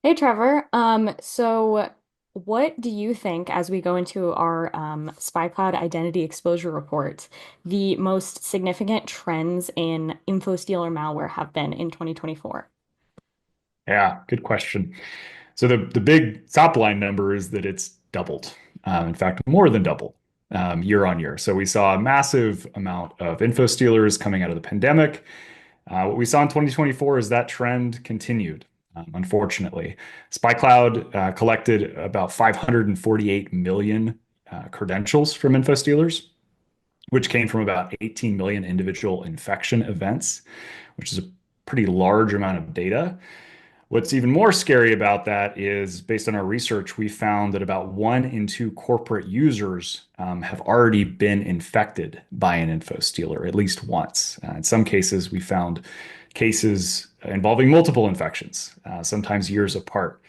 Hey Trevor, so what do you think as we go into our Spy Cloud Identity Exposure Report, the most significant trends in Infostealer malware have been in 2024? Yeah, good question. So the big top line number is that it's doubled. In fact, more than doubled year on year. So we saw a massive amount of info stealers coming out of the pandemic. What we saw in 2024 is that trend continued. Unfortunately, SpyCloud collected about 548 million credentials from info stealers, which came from about 18 million individual infection events, which is a pretty large amount of data. What's even more scary about that is, based on our research, we found that about 1 in 2 corporate users have already been infected by an info stealer at least once. In some cases, we found cases involving multiple infections, sometimes years apart.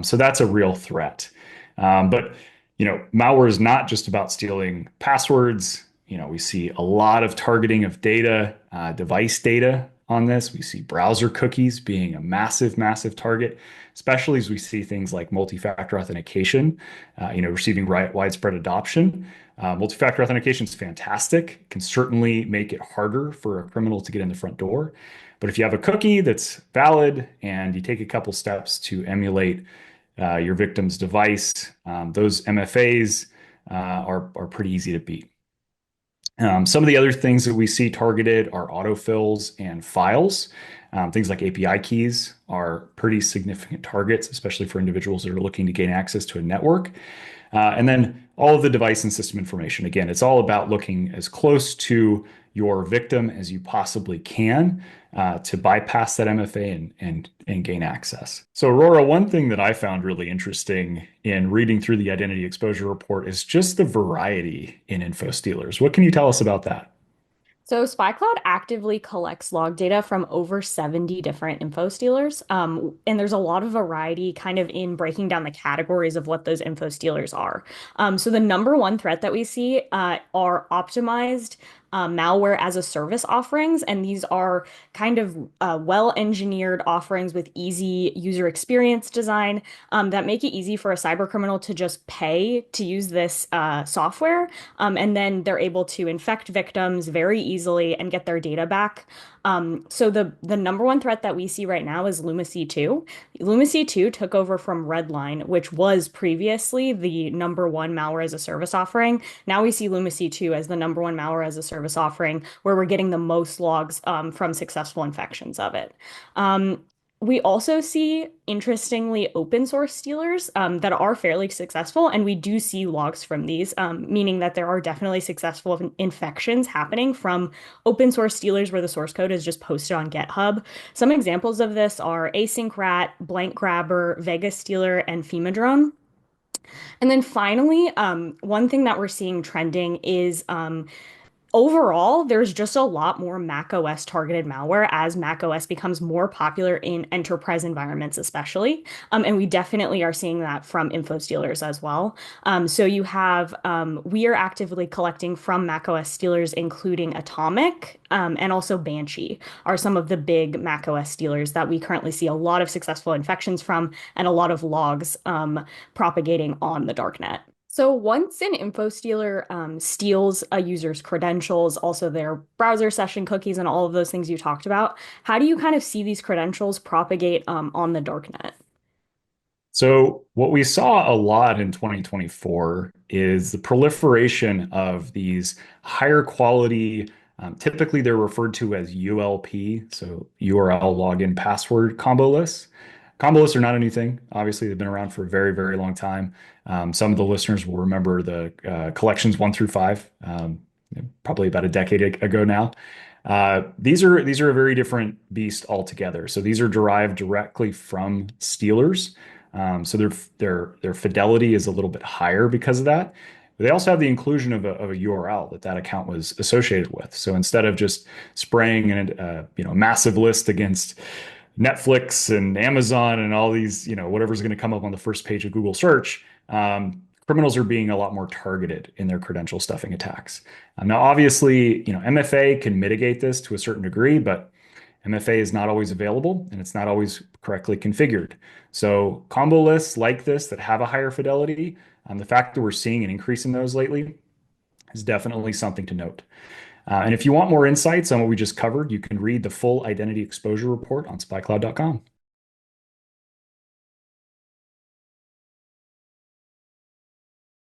So that's a real threat. But malware is not just about stealing passwords. We see a lot of targeting of data, device data on this. We see browser cookies being a massive, massive target, especially as we see things like multi-factor authentication, receiving widespread adoption. Multi-factor authentication is fantastic, can certainly make it harder for a criminal to get in the front door. But if you have a cookie that's valid and you take a couple steps to emulate your victim's device, those MFAs are pretty easy to beat. Some of the other things that we see targeted are autofills and files. Things like API keys are pretty significant targets, especially for individuals that are looking to gain access to a network. And then all of the device and system information. Again, it's all about looking as close to your victim as you possibly can to bypass that MFA and gain access. So, Aurora, one thing that I found really interesting in reading through the identity exposure report is just the variety in info stealers. What can you tell us about that? So SpyCloud actively collects log data from over 70 different info stealers. And there's a lot of variety kind of in breaking down the categories of what those info stealers are. So the number one threat that we see are optimized malware as a service offerings. And these are kind of well-engineered offerings with easy user experience design that make it easy for a cyber criminal to just pay to use this software. And then they're able to infect victims very easily and get their data back. So the number one threat that we see right now is Lumacy 2. Lumacy 2 took over from Redline, which was previously the number one malware as a service offering. Now we see Lumacy 2 as the number one malware as a service offering, where we're getting the most logs from successful infections of it. We also see, interestingly, open source stealers that are fairly successful, and we do see logs from these, meaning that there are definitely successful infections happening from open source stealers where the source code is just posted on GitHub. Some examples of this are AsyncRat, Blank Grabber, Vegas Stealer, and FEMA And then finally, one thing that we're seeing trending is overall, there's just a lot more macOS targeted malware as macOS becomes more popular in enterprise environments, especially. And we definitely are seeing that from info stealers as well. So you have, we are actively collecting from macOS stealers, including Atomic and also Banshee, are some of the big macOS stealers that we currently see a lot of successful infections from and a lot of logs propagating on the darknet. So once an info stealer steals a user's credentials, also their browser session cookies, and all of those things you talked about, how do you kind of see these credentials propagate on the darknet? So, what we saw a lot in 2024 is the proliferation of these higher quality, typically they're referred to as ULP, so URL login password combo lists. Combo lists are not a new thing. Obviously, they've been around for a very, very long time. Some of the listeners will remember the collections 1 through 5, probably about a decade ago now. These are a very different beast altogether. So these are derived directly from stealers. So their fidelity is a little bit higher because of that. But they also have the inclusion of a URL that account was associated with. So instead of just spraying a massive list against Netflix and Amazon and all these, whatever's going to come up on the first page of Google search, criminals are being a lot more targeted in their credential stuffing attacks. Now, obviously, MFA can mitigate this to a certain degree, but MFA is not always available and it's not always correctly configured. So combo lists like this that have a higher fidelity, the fact that we're seeing an increase in those lately is definitely something to note. And if you want more insights on what we just covered, you can read the full identity exposure report on spycloud.com.